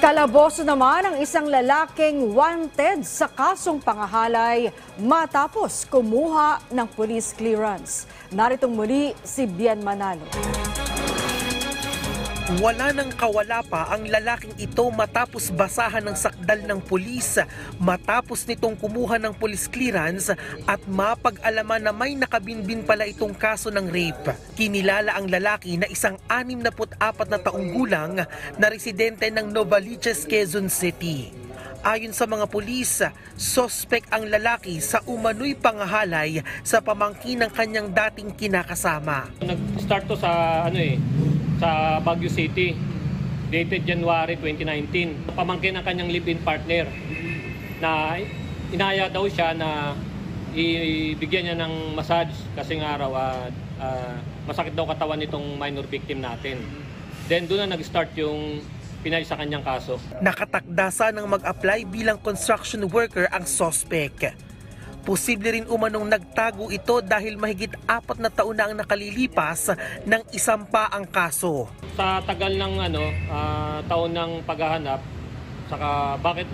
Kalaboso naman ang isang lalaking wanted sa kasong pangahalay matapos kumuha ng police clearance. Naritong muli si Bien Manalo. Wala nang kawala pa ang lalaking ito matapos basahan ng sakdal ng pulis matapos nitong kumuha ng police clearance at mapag-alaman na may nakabinbin pala itong kaso ng rape. Kinilala ang lalaki na isang 64 na taong gulang na residente ng Novaliches, Quezon City. Ayon sa mga pulis, sospek ang lalaki sa umano'y pangahalay sa pamangkin ng kanyang dating kinakasama. Nag-start to sa sa Baguio City, dated January 2019. Pamangkin ng kanyang live-in partner na inaya daw siya na ibigyan niya ng massage kasi nga raw masakit daw katawan nitong minor victim natin. Then doon na nag-start yung pinay sa kanyang kaso. Nakatakdasa ng mag-apply bilang construction worker ang sospek. Posible rin umanong nagtago ito dahil mahigit 4 na taon na ang nakalilipas ng isampa ang kaso. Sa tagal ng taon ng paghahanap, saka bakit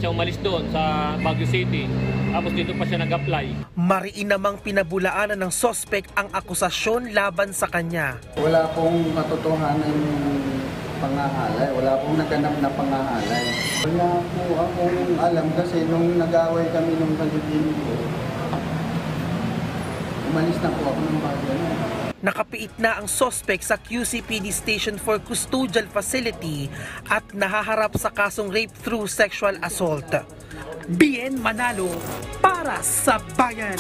siya umalis doon sa Baguio City, tapos dito pa siya nag-apply. Mariin namang pinabulaanan ng sospek ang akusasyon laban sa kanya. Wala pong katotohanan pangahalay, wala pong naganap na pangahalay. Wala po akong alam kasi nung nag-away kami nung kalibin ko, umalis na po ako ng bayan. Nakapiit na ang sospek sa QCPD Station for Custodial Facility at nahaharap sa kasong rape through sexual assault. Bien Manalo para sa bayan.